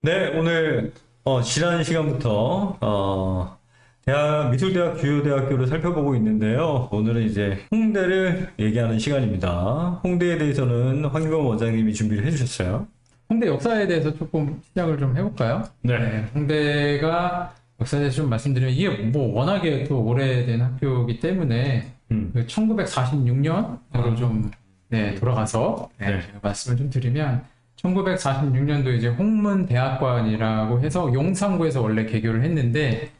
네, 오늘 지난 시간부터 대학 미술대학 주요 대학교를 살펴보고 있는데요. 오늘은 이제 홍대를 얘기하는 시간입니다. 홍대에 대해서는 황인범 원장님이 준비를 해주셨어요. 홍대 역사에 대해서 조금 시작을 좀 해볼까요? 네. 홍대가 역사에 대해서 좀 말씀드리면 이게 뭐 워낙에 또 오래된 학교이기 때문에 그 1946년으로 좀 돌아가서 제가 말씀을 좀 드리면 1946년도 이제 홍문대학관이라고 해서 용산구에서 원래 개교를 했는데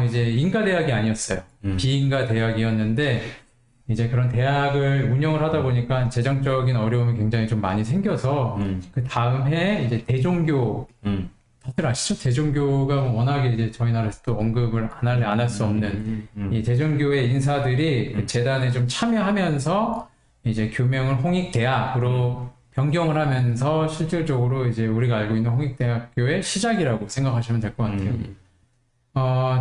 이제 인가대학이 아니었어요. 비인가 대학이었는데 이제 그런 대학을 운영을 하다 보니까 재정적인 어려움이 굉장히 좀 많이 생겨서 그 다음 해 이제 대종교 다들 아시죠? 대종교가 워낙에 이제 저희 나라에서 또 언급을 안 할 수 없는 이 대종교의 인사들이 그 재단에 좀 참여하면서 이제 교명을 홍익대학으로 변경을 하면서 실질적으로 이제 우리가 알고 있는 홍익대학교의 시작이라고 생각하시면 될 것 같아요.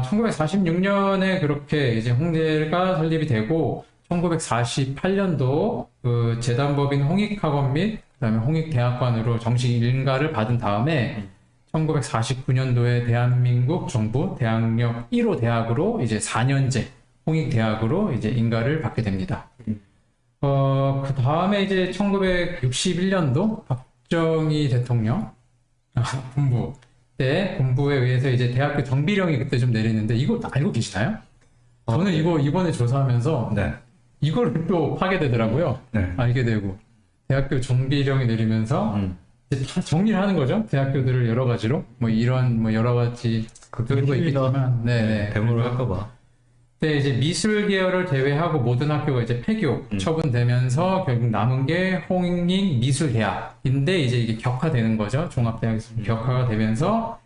1946년에 그렇게 이제 홍대가 설립이 되고 1948년도 그 재단법인 홍익학원 및 그다음에 홍익대학관으로 정식 인가를 받은 다음에 1949년도에 대한민국 정부 대학력 1호 대학으로 이제 4년제 홍익대학으로 이제 인가를 받게 됩니다. 그 다음에 이제 1961년도 박정희 대통령 군부 때 군부에 의해서 이제 대학교 정비령이 그때 좀 내리는데 이거 알고 계시나요? 저는 이거 이번에 조사하면서 이걸 또 하게 되더라고요. 알게 되고 대학교 정비령이 내리면서 이제 다 정리를 하는 거죠. 대학교들을 여러 가지로 뭐 이런 뭐 여러 가지 이유가 있겠지만 배모를 할까봐. 그때 이제 미술 계열을 제외하고 모든 학교가 이제 폐교 처분되면서 결국 남은 게 홍익 미술대학인데 이제 이게 격화되는 거죠. 종합대학에서 격화가 되면서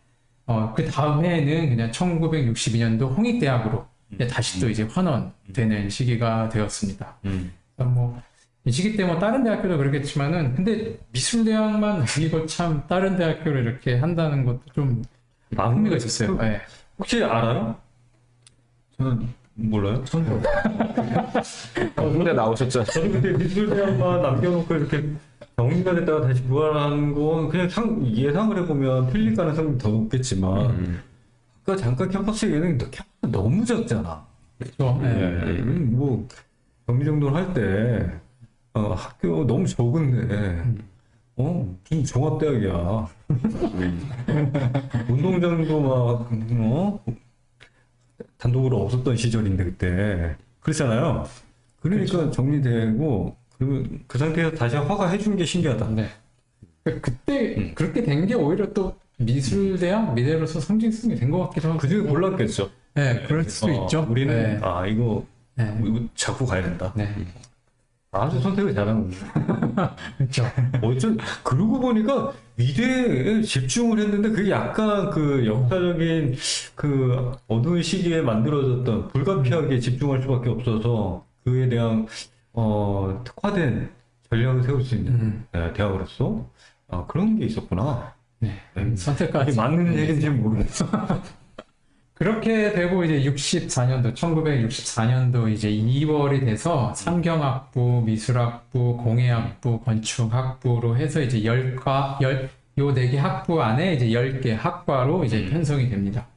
그 다음 해에는 그냥 1962년도 홍익대학으로 이제 다시 또 이제 환원되는 시기가 되었습니다. 뭐 이 시기 때 뭐 다른 대학교도 그렇겠지만은 근데 미술대학만 이거 참 다른 대학교를 이렇게 한다는 것도 좀 흥미가 있었어요. 네. 혹시 알아요? 저는 몰라요. 저는 홍대 나오셨죠? 저도 그때 미술대학만 남겨놓고 이렇게 정리가 됐다가 다시 부활하는 건 그냥 예상을 해보면 필립 가능성이 더 높겠지만 아까 잠깐 캠퍼스 얘기는 캠퍼스 너무 작잖아. 그렇죠. 뭐 정리 정돈을 할 때 학교 너무 적은데 무슨 종합대학이야. 운동장도 막 단독으로 없었던 시절인데 그때 그렇잖아요. 그러니까 그렇죠. 정리되고 그 상태에서 다시 허가해 준 게 신기하다. 네. 그때 그렇게 된 게 오히려 또 미술대학 미대로서 상징성이 된 것 같기도 하고. 그중에 몰랐겠죠. 네, 그럴 수도 있죠. 우리는 이거 네. 자꾸 가야 된다. 네. 아주 선택을 잘한 거예요. 그렇죠. 그러고 보니까 미대에 집중을 했는데 그게 약간 그 역사적인 그 어두운 시기에 만들어졌던 불가피하게 집중할 수밖에 없어서 그에 대한 특화된 전략을 세울 수 있는 대학으로서 그런 게 있었구나. 선택까지 맞는 얘기인지 모르겠어. 그렇게 되고 이제 1964년도 이제 2월이 돼서 삼경학부, 미술학부, 공예학부, 건축학부로 해서 이제 요 4개 학부 안에 이제 10개 학과로 이제 편성이 됩니다.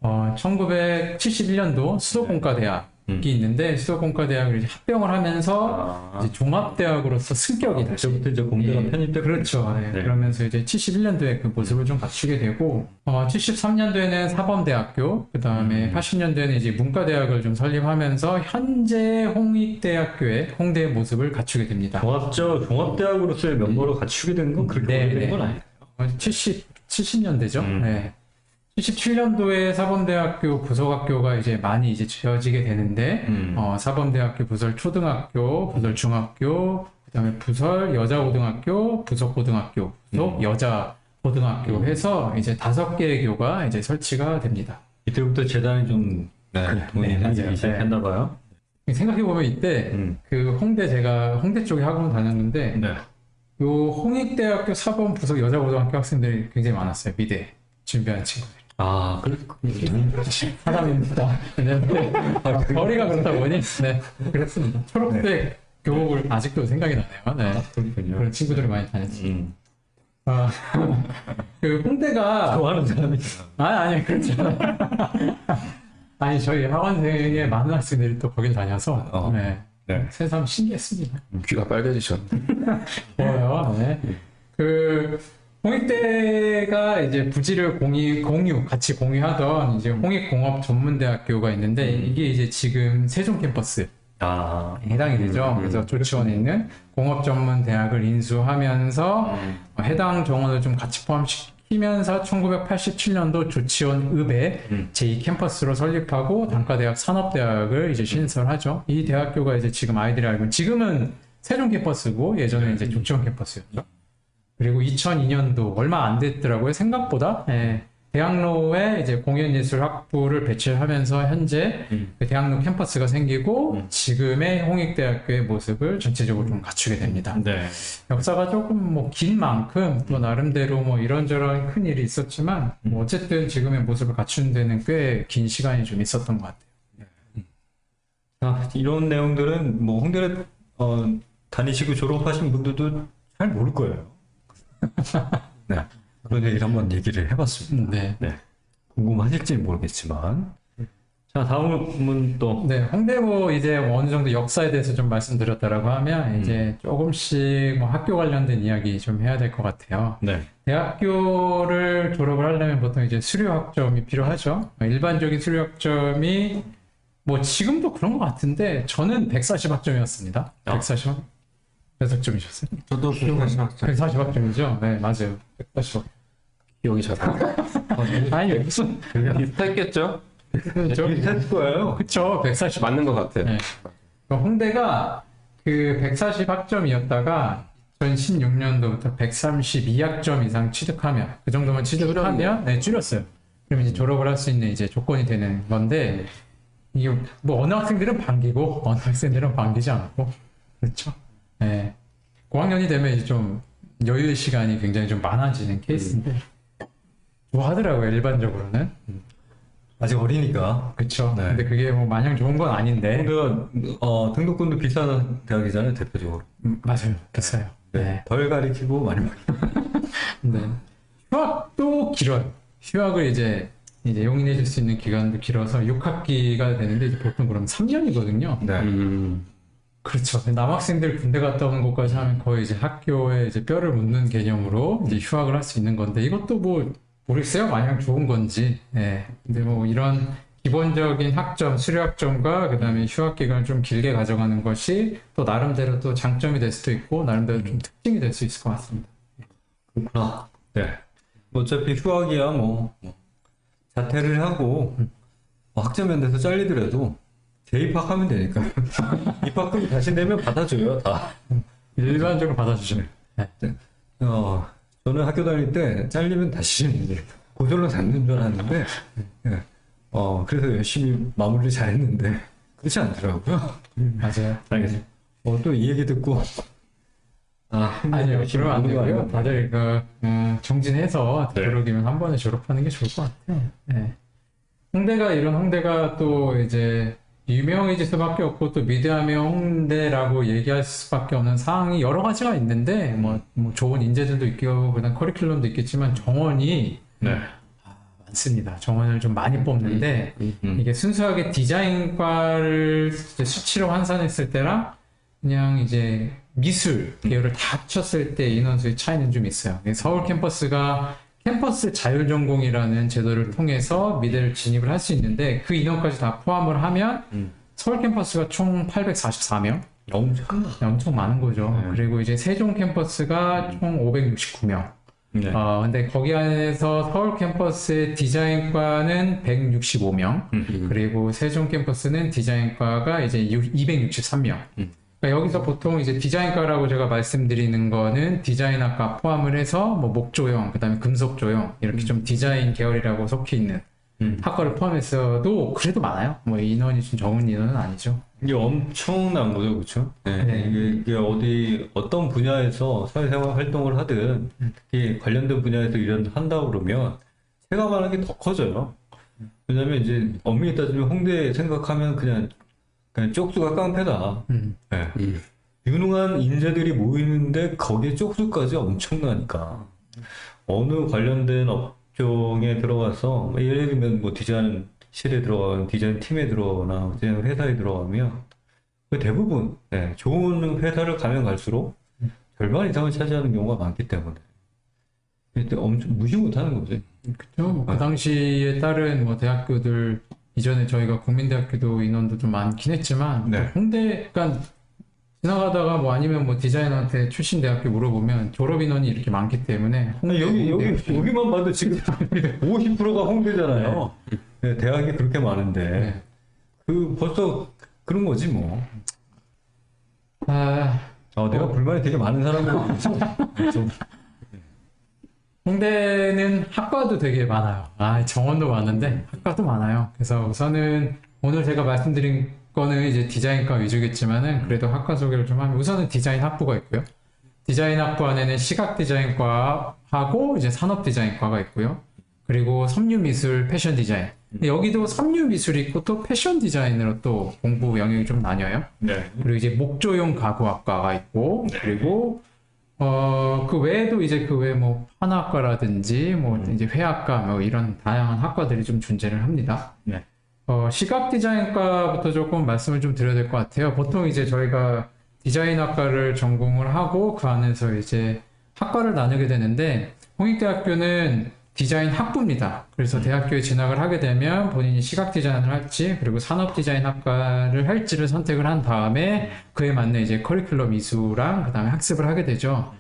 1971년도 수도공과대학이 있는데 수도공과대학을 이제 합병을 하면서 이제 종합대학으로서 승격이 다시 그때부터 이제 공대가 편입됐고 그렇죠. 그러면서 이제 71년도에 그 모습을 좀 갖추게 되고 73년도에는 사범대학교 그 다음에 80년도에는 이제 문과대학을 좀 설립하면서 현재 홍익대학교의 홍대의 모습을 갖추게 됩니다. 종합대학으로서의 면모를 갖추게 된 건 그렇게 오래된 건 아니에요. 70년대죠. 77년도에 사범대학교 부속학교가 이제 많이 이제 지어지게 되는데, 사범대학교 부설 초등학교, 부설 중학교, 그 다음에 부설 여자고등학교, 부속고등학교, 부속 여자고등학교 해서 이제 5개의 교가 이제 설치가 됩니다. 이때부터 재단이 좀 돈이 생기기 시작했나 봐요. 생각해보면 이때 제가 홍대 쪽에 학원 다녔는데, 요 홍익대학교 사범 부속 여자고등학교 학생들이 굉장히 많았어요. 미대 준비하는 친구들. 사람입니다. 거리가 그렇다 보니, 그랬습니다. 초록색 교복을 아직도 생각이 나네요. 그렇군요. 그런 친구들이 많이 다녔어요. 아, 그 홍대가 좋아하는 사람이. 아니 그렇죠. 아니 저희 학원생의 많은 학생들이 또 거길 다녀서 네. 네. 새삼 신기했습니다. 귀가 빨개지셨네. 좋아요. 네. 그 홍익대가 이제 부지를 같이 공유하던 이제 홍익공업전문대학교가 있는데 이게 이제 지금 세종 캠퍼스 해당이 되죠. 그래서 조치원에 있는 공업전문대학을 인수하면서 해당 정원을 좀 같이 포함시키면서 1987년도 조치원 읍에 제2 캠퍼스로 설립하고 단과대학 산업대학을 이제 신설하죠. 이 대학교가 이제 지금 아이들이 알고 있는 지금은 세종 캠퍼스고 예전에 이제 조치원 캠퍼스였죠. 그리고 2002년도 얼마 안 됐더라고요. 생각보다. 예. 대학로에 이제 공연예술학부를 배치하면서 현재 그 대학로 캠퍼스가 생기고 지금의 홍익대학교의 모습을 전체적으로 좀 갖추게 됩니다. 네. 역사가 조금 뭐 긴 만큼 또 나름대로 뭐 이런저런 큰 일이 있었지만 뭐 어쨌든 지금의 모습을 갖추는 데는 꽤 긴 시간이 좀 있었던 것 같아요. 자, 이런 내용들은 뭐 홍대를 다니시고 졸업하신 분들도 잘 모를 거예요. 네. 그런 얘기를 한번 얘기를 해봤습니다. 네. 네. 궁금하실지는 모르겠지만. 자, 다음은 또. 네, 홍대고 이제 어느 정도 역사에 대해서 좀 말씀드렸다라고 하면 이제 조금씩 뭐 학교 관련된 이야기 좀 해야 될 것 같아요. 네. 대학교를 졸업을 하려면 보통 이제 수료학점이 필요하죠. 일반적인 수료학점이 뭐 지금도 그런 것 같은데 저는 140학점이었습니다. 140학. 몇 학점이셨어요? 저도 140학점이죠. 네, 맞아요. 140학. 기억이 잘 안 나. 아니 무슨 비슷했겠죠? 저 비슷할 거예요. 그쵸 140. 맞는 것 같아요. 네. 홍대가 그 140학점이었다가 2016년도부터 132학점 이상 취득하면 그 정도만 취득하면 네, 줄였어요. 그럼 이제 졸업을 할 수 있는 이제 조건이 되는 건데 이게 뭐 어느 학생들은 반기고 어느 학생들은 반기지 않고 그렇죠. 네. 고학년이 되면 이제 좀 여유의 시간이 굉장히 좀 많아지는 케이스인데 좋아하더라고요 일반적으로는. 아직 어리니까. 그렇죠. 네. 근데 그게 뭐 마냥 좋은 건 아닌데. 홍대가 등록금도 비싼 대학이잖아요, 대표적으로. 맞아요. 비싸요. 네. 덜 가리키고 많이 네. 휴학도 길어요. 휴학을 이제 용인해 줄 수 있는 기간도 길어서 6학기가 되는데 이제 보통 그럼 3년이거든요. 네. 그렇죠. 남학생들 군대 갔다 오는 것까지 하면 거의 이제 학교에 이제 뼈를 묻는 개념으로 이제 휴학을 할 수 있는 건데 이것도 뭐 모르겠어요. 마냥 좋은 건지. 네. 근데 뭐 이런 기본적인 학점, 수료학점과 그다음에 휴학 기간을 좀 길게 가져가는 것이 또 나름대로 또 장점이 될 수도 있고 나름대로 좀 특징이 될 수 있을 것 같습니다. 그렇구나. 네. 어차피 휴학이야 뭐 자퇴를 하고 뭐 학점연대에서 잘리더라도 재입학하면 되니까 입학금 다시 내면 받아줘요 다. 일반적으로 받아주죠. 네. 저는 학교 다닐 때 잘리면 다시 이제 고졸로 잡는 줄 알았는데 예. 그래서 열심히 마무리를 잘했는데 그렇지 않더라고요. 맞아요. 알겠습니다. 또 이 얘기 듣고 아니요, 그러면 안 되고요. 아니고. 다들 정진해서 네. 되도록이면 한 번에 졸업하는 게 좋을 것 같아요. 네. 홍대가 또 이제 유명해질 수밖에 없고 또 위대하면 홍대라고 얘기할 수밖에 없는 상황이 여러 가지가 있는데 뭐 좋은 인재들도 있고 그다음 커리큘럼도 있겠지만 정원이 네. 많습니다. 정원을 좀 많이 뽑는데 이게 순수하게 디자인과를 이제 수치로 환산했을 때랑 그냥 이제 미술 계열을 다 합쳤을 때 인원수의 차이는 좀 있어요. 서울 캠퍼스가 캠퍼스 자율전공이라는 제도를 통해서 미대를 진입을 할 수 있는데 그 인원까지 다 포함을 하면 서울 캠퍼스가 총 844명. 엄청 많은 거죠. 네. 그리고 이제 세종 캠퍼스가 총 569명. 네. 근데 거기 안에서 서울 캠퍼스의 디자인과는 165명, 그리고 세종 캠퍼스는 디자인과가 이제 263명. 그러니까 여기서 보통 이제 디자인과라고 제가 말씀드리는 거는 디자인학과 포함을 해서 뭐 목조형, 그다음에 금속조형 이렇게 좀 디자인 계열이라고 속해 있는 학과를 포함해서도 그래도 많아요. 뭐 인원이 좀 적은 인원은 아니죠. 이게 엄청난 거죠, 그렇죠? 네. 이게 어떤 분야에서 사회생활 활동을 하든 특히 관련된 분야에서 일을 한다 그러면 체감하는 게 더 커져요. 왜냐면 이제 엄밀히 따지면 홍대 생각하면 그냥 쪽수가 깡패다. 네. 유능한 인재들이 모이는데 거기에 쪽수까지 엄청나니까. 어느 관련된 업종에 들어가서 예를 들면 뭐 디자인실에 들어가는 디자인 팀에 들어가거나 디자인 회사에 들어가면 그 대부분 좋은 회사를 가면 갈수록 절반 이상을 차지하는 경우가 많기 때문에 그때 엄청 무시 못하는 거지. 그렇죠. 뭐그 당시에 다른 뭐 대학교들 이전에 저희가 국민대학교도 인원도 좀 많긴 했지만 네. 홍대 그러니까 지나가다가 뭐 아니면 뭐 디자이너한테 출신 대학교 물어보면 졸업 인원이 이렇게 많기 때문에 여기만 봐도 지금 50%가 홍대잖아요. 네, 대학이 그렇게 많은데 네. 그 벌써 그런 거지 뭐. 내가 불만이 되게 많은 사람이라고 좀. 홍대는 학과도 되게 많아요. 정원도 많은데 학과도 많아요. 그래서 우선은 오늘 제가 말씀드린 거는 이제 디자인과 위주겠지만은 그래도 학과 소개를 좀 하면 우선은 디자인 학부가 있고요. 디자인 학부 안에는 시각 디자인과하고 이제 산업 디자인과가 있고요. 그리고 섬유미술, 패션 디자인. 근데 여기도 섬유미술이 있고 또 패션 디자인으로 또 공부 영역이 좀 나뉘어요. 네. 그리고 이제 목조용 가구학과가 있고 그리고 그 외에도 이제 그 외에 뭐 판학과라든지 뭐 이제 회학과 뭐 이런 다양한 학과들이 좀 존재를 합니다. 네. 시각 디자인과부터 조금 말씀을 좀 드려야 될 것 같아요. 보통 이제 저희가 디자인학과를 전공을 하고 그 안에서 이제 학과를 나누게 되는데 홍익대학교는 디자인 학부입니다. 그래서 대학교에 진학을 하게 되면 본인이 시각 디자인을 할지 그리고 산업 디자인 학과를 할지를 선택을 한 다음에 그에 맞는 이제 커리큘럼 이수랑 그다음에 학습을 하게 되죠.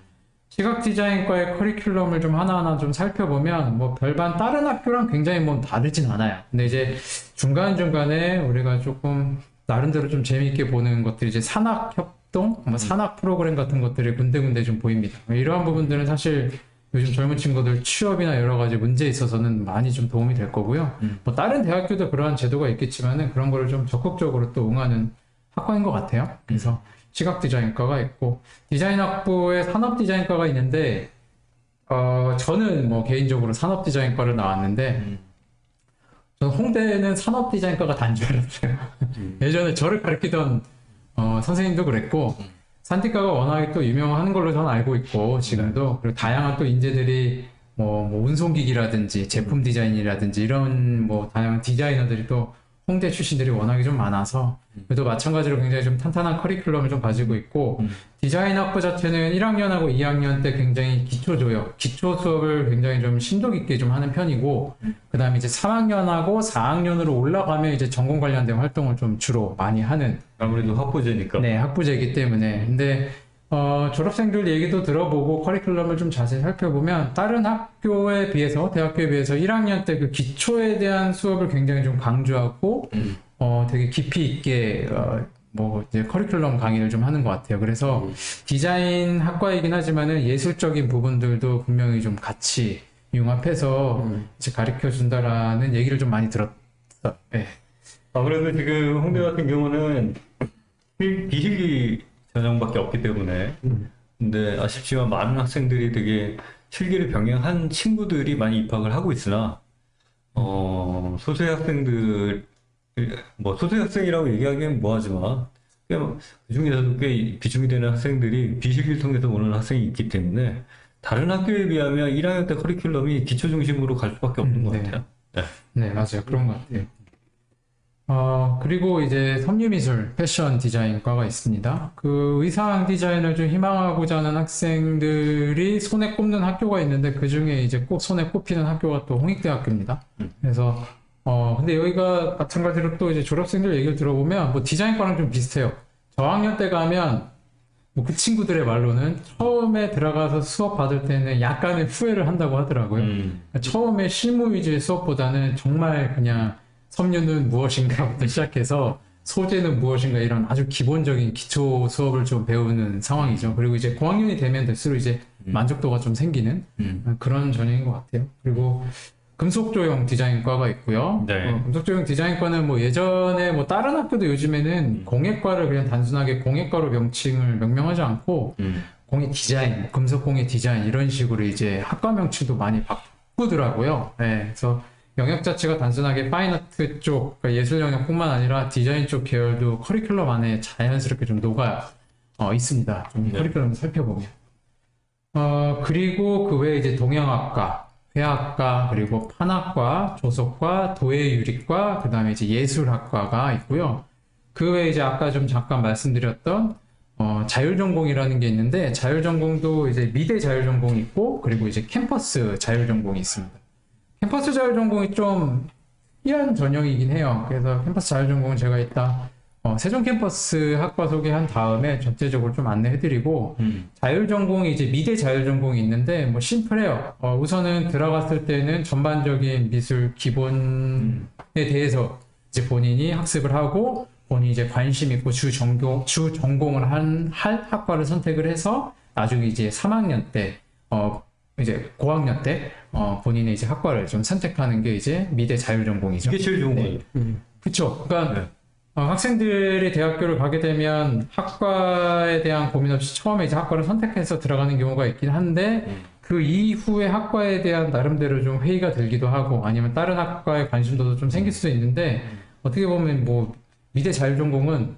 시각 디자인과의 커리큘럼을 좀 하나하나 좀 살펴보면 뭐 별반 다른 학교랑 굉장히 뭐 다르진 않아요. 근데 이제 중간중간에 우리가 조금 나름대로 좀 재미있게 보는 것들이 이제 산학 협동, 뭐 산학 프로그램 같은 것들이 군데군데 좀 보입니다. 이러한 부분들은 사실 요즘 젊은 친구들 취업이나 여러 가지 문제에 있어서는 많이 좀 도움이 될 거고요. 뭐 다른 대학교도 그러한 제도가 있겠지만은 그런 거를 좀 적극적으로 또 응하는 학과인 것 같아요. 그래서 시각 디자인과가 있고 디자인 학부에 산업 디자인과가 있는데 저는 뭐 개인적으로 산업 디자인과를 나왔는데 저는 홍대는 산업 디자인과가 단 줄 알았어요. 예전에 저를 가르치던 선생님도 그랬고 산티과가 워낙에 또 유명한 걸로 저는 알고 있고 지금도 그리고 다양한 또 인재들이 뭐 운송기기라든지 제품 디자인이라든지 이런 뭐 다양한 디자이너들이 또 홍대 출신들이 워낙에 좀 많아서 그래도 마찬가지로 굉장히 좀 탄탄한 커리큘럼을 좀 가지고 있고 디자인 학부 자체는 1학년하고 2학년 때 굉장히 기초 수업을 굉장히 좀 심도 깊게 좀 하는 편이고 그 다음에 이제 3학년하고 4학년으로 올라가면 이제 전공 관련된 활동을 좀 주로 많이 하는 아무래도 학부제니까. 네, 학부제이기 때문에 근데 졸업생들 얘기도 들어보고 커리큘럼을 좀 자세히 살펴보면 다른 학교에 비해서 대학교에 비해서 1학년 때 그 기초에 대한 수업을 굉장히 좀 강조하고 되게 깊이 있게 뭐 이제 커리큘럼 강의를 좀 하는 것 같아요. 그래서 디자인 학과이긴 하지만은 예술적인 부분들도 분명히 좀 같이 융합해서 이제 가르쳐 준다라는 얘기를 좀 많이 들었어요. 네. 아무래도 지금 홍대 같은 경우는 비실기 전형밖에 없기 때문에 근데 아쉽지만 많은 학생들이 되게 실기를 병행한 친구들이 많이 입학을 하고 있으나 소수 학생들 뭐 소수 학생이라고 얘기하기엔 뭐하지만 그 중에서도 꽤 비중이 되는 학생들이 비실기를 통해서 오는 학생이 있기 때문에 다른 학교에 비하면 1학년 때 커리큘럼이 기초 중심으로 갈 수밖에 없는 것 같아요. 네. 네, 맞아요. 그런 것 같아요. 그리고 이제 섬유미술, 패션 디자인과가 있습니다. 그 의상 디자인을 좀 희망하고자 하는 학생들이 손에 꼽는 학교가 있는데 그 중에 이제 꼭 손에 꼽히는 학교가 또 홍익대학교입니다. 그래서 근데 여기가 마찬가지로 또 이제 졸업생들 얘기를 들어보면 뭐 디자인과랑 좀 비슷해요. 저학년 때 가면 뭐 그 친구들의 말로는 처음에 들어가서 수업 받을 때는 약간의 후회를 한다고 하더라고요. 처음에 실무 위주의 수업보다는 정말 그냥 섬유는 무엇인가부터 시작해서 소재는 무엇인가 이런 아주 기본적인 기초 수업을 좀 배우는 상황이죠. 그리고 이제 고학년이 되면 될수록 이제 만족도가 좀 생기는 그런 전형인 것 같아요. 그리고 금속조형 디자인과가 있고요. 네. 금속조형 디자인과는 뭐 예전에 뭐 다른 학교도 요즘에는 공예과를 그냥 단순하게 공예과로 명명하지 않고 공예 디자인, 금속 공예 디자인 이런 식으로 이제 학과 명칭도 많이 바꾸더라고요. 네, 그래서 영역 자체가 단순하게 파인아트 쪽, 그러니까 예술 영역뿐만 아니라 디자인 쪽 계열도 커리큘럼 안에 자연스럽게 좀 녹아 있습니다. 좀 커리큘럼 살펴보면. 그리고 그 외에 이제 동양학과, 회화학과, 그리고 판학과, 조속과, 도예유리과, 그 다음에 이제 예술학과가 있고요. 그 외에 이제 아까 좀 잠깐 말씀드렸던 자율전공이라는 게 있는데, 자율전공도 이제 미대 자율전공이 있고, 그리고 이제 캠퍼스 자율전공이 있습니다. 캠퍼스 자율전공이 좀 특이한 전형이긴 해요. 그래서 캠퍼스 자율전공은 제가 이따 세종 캠퍼스 학과 소개한 다음에 전체적으로 좀 안내해드리고, 자율전공이 이제 미대 자율전공이 있는데 뭐 심플해요. 우선은 들어갔을 때는 전반적인 미술 기본에 대해서 이제 본인이 학습을 하고 본인이 이제 관심 있고 주 전공을 할 학과를 선택을 해서 나중에 이제 3학년 때 이제 고학년 때 본인의 이제 학과를 좀 선택하는 게 이제 미대 자율전공이죠. 이게 제일 좋은 거예요. 그렇죠. 그러니까 네. 학생들이 대학교를 가게 되면 학과에 대한 고민 없이 처음에 이제 학과를 선택해서 들어가는 경우가 있긴 한데 그 이후에 학과에 대한 나름대로 좀 회의가 들기도 하고 아니면 다른 학과에 관심도도 좀 생길 수도 있는데 어떻게 보면 뭐 미대 자율전공은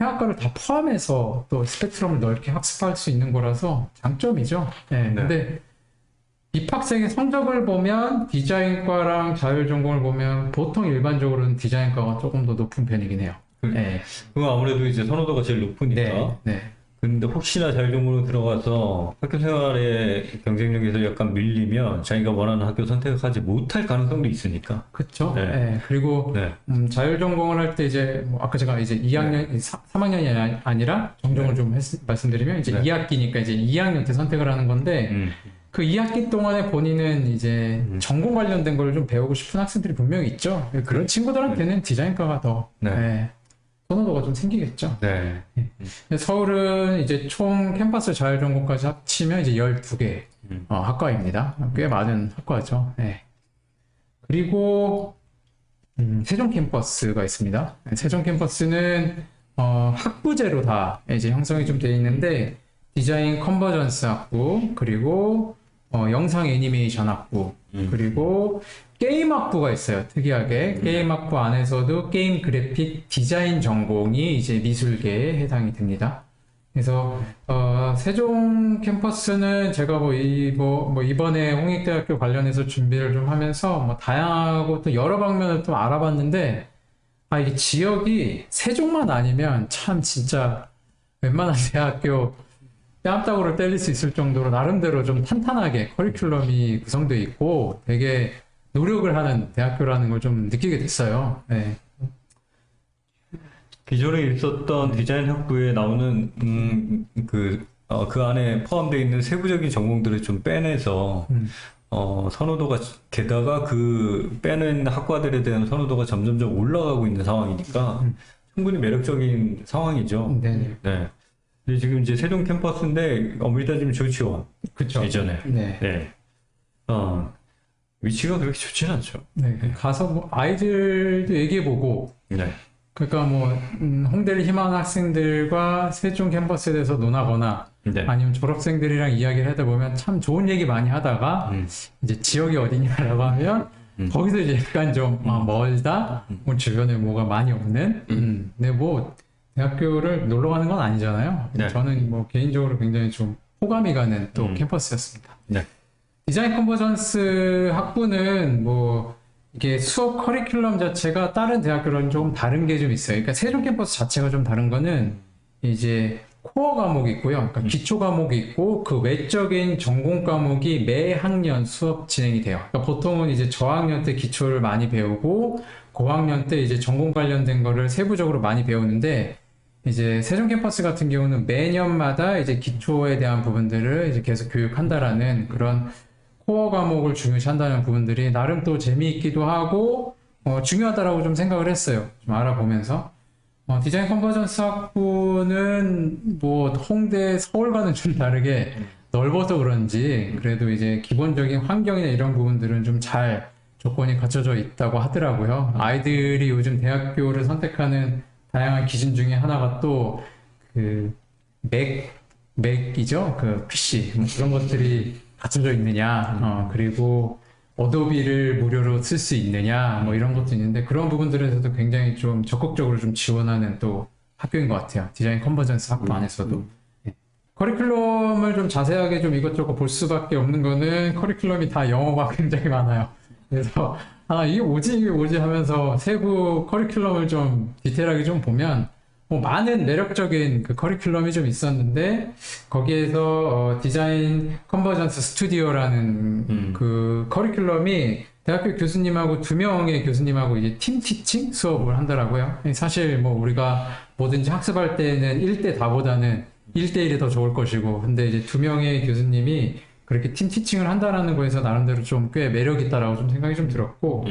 회화과를 다 포함해서 또 스펙트럼을 넓게 학습할 수 있는 거라서 장점이죠. 네. 근데 입학생의 성적을 보면 디자인과랑 자율전공을 보면 보통 일반적으로는 디자인과가 조금 더 높은 편이긴 해요. 네. 그건 아무래도 이제 선호도가 제일 높으니까. 네. 네. 근데 혹시나 자율전공으로 들어가서 학교 생활의 경쟁력에서 약간 밀리면 자기가 원하는 학교 선택하지 못할 가능성도 있으니까. 그렇죠. 네. 네. 그리고 네. 자율전공을 할 때 이제 뭐 아까 제가 이제 2학년, 3학년이 아니라 정정을 좀 말씀드리면 이제 네. 2학기니까 이제 2학년 때 선택을 하는 건데 그 2학기 동안에 본인은 이제 전공 관련된 걸 좀 배우고 싶은 학생들이 분명히 있죠. 그런 친구들한테는 디자인과가 더 네. 선호도가 좀 생기겠죠. 네. 서울은 이제 총 캠퍼스 자율전공까지 합치면 이제 12개 학과입니다. 꽤 많은 학과죠. 네. 그리고 세종 캠퍼스가 있습니다. 세종 캠퍼스는 학부제로 다 이제 형성이 좀 되어 있는데 디자인 컨버전스 학부 그리고 영상 애니메이션 학부 그리고 게임 학부가 있어요. 특이하게 게임 학부 안에서도 게임 그래픽 디자인 전공이 이제 미술계에 해당이 됩니다. 그래서 세종 캠퍼스는 제가 이번에 홍익대학교 관련해서 준비를 좀 하면서 뭐 다양하고 또 여러 방면을 또 알아봤는데 이게 지역이 세종만 아니면 참 진짜 웬만한 대학교 뺨따구를 때릴 수 있을 정도로 나름대로 좀 탄탄하게 커리큘럼이 구성되어 있고 되게 노력을 하는 대학교라는 걸 좀 느끼게 됐어요. 네. 기존에 있었던 디자인 학부에 나오는 그 안에 포함되어 있는 세부적인 전공들을 좀 빼내서 선호도가 게다가 그 빼낸 학과들에 대한 선호도가 점점점 올라가고 있는 상황이니까 충분히 매력적인 상황이죠. 네네. 네. 근데 지금 이제 세종 캠퍼스인데 어머니 따지면 조치원 그쵸. 예전에 네. 네. 위치가 그렇게 좋진 않죠. 네. 가서 뭐 아이들도 얘기해보고 네. 그러니까 뭐 홍대를 희망하는 학생들과 세종 캠퍼스에 대해서 논하거나 네. 아니면 졸업생들이랑 이야기를 하다 보면 참 좋은 얘기 많이 하다가 이제 지역이 어디냐라고 하면 거기서 이제 약간 좀 멀다, 뭐 주변에 뭐가 많이 없는. 근데 뭐 대학교를 놀러 가는 건 아니잖아요. 네. 저는 뭐 개인적으로 굉장히 좀 호감이 가는 또 캠퍼스였습니다. 네. 디자인 컨버전스 학부는 뭐 이게 수업 커리큘럼 자체가 다른 대학교랑 조금 다른 게 좀 있어요. 그러니까 세종 캠퍼스 자체가 좀 다른 거는 이제 코어 과목이 있고요. 그러니까 기초 과목이 있고 그 외적인 전공 과목이 매 학년 수업 진행이 돼요. 그러니까 보통은 이제 저학년 때 기초를 많이 배우고 고학년 때 이제 전공 관련된 거를 세부적으로 많이 배우는데 이제 세종 캠퍼스 같은 경우는 매년마다 이제 기초에 대한 부분들을 이제 계속 교육한다라는 그런 코어 과목을 중요시한다는 부분들이 나름 또 재미있기도 하고 중요하다라고 좀 생각을 했어요. 좀 알아보면서 디자인 컨버전스 학부는 뭐 홍대 서울과는 좀 다르게 넓어서 그런지 그래도 이제 기본적인 환경이나 이런 부분들은 좀 잘 조건이 갖춰져 있다고 하더라고요. 아이들이 요즘 대학교를 선택하는 다양한 기준 중에 하나가 또 그 맥이죠. 그 PC 뭐 그런 것들이 갖춰져 있느냐, 그리고 어도비를 무료로 쓸 수 있느냐, 뭐 이런 것도 있는데 그런 부분들에서도 굉장히 좀 적극적으로 좀 지원하는 또 학교인 것 같아요. 디자인 컨버전스 학부 안에서도. 네. 커리큘럼을 좀 자세하게 좀 이것저것 볼 수밖에 없는 거는 커리큘럼이 다 영어가 굉장히 많아요. 그래서 이게 뭐지 하면서 세부 커리큘럼을 좀 디테일하게 좀 보면 뭐 많은 매력적인 그 커리큘럼이 좀 있었는데 거기에서 디자인 컨버전스 스튜디오라는 그 커리큘럼이 대학교 교수님하고 2명의 교수님하고 이제 팀 티칭 수업을 한다라고요. 사실 뭐 우리가 뭐든지 학습할 때는 1대 다보다는 1대1이 더 좋을 것이고, 근데 이제 2명의 교수님이 그렇게 팀 티칭을 한다라는 거에서 나름대로 좀 꽤 매력 있다라고 좀 생각이 좀 들었고,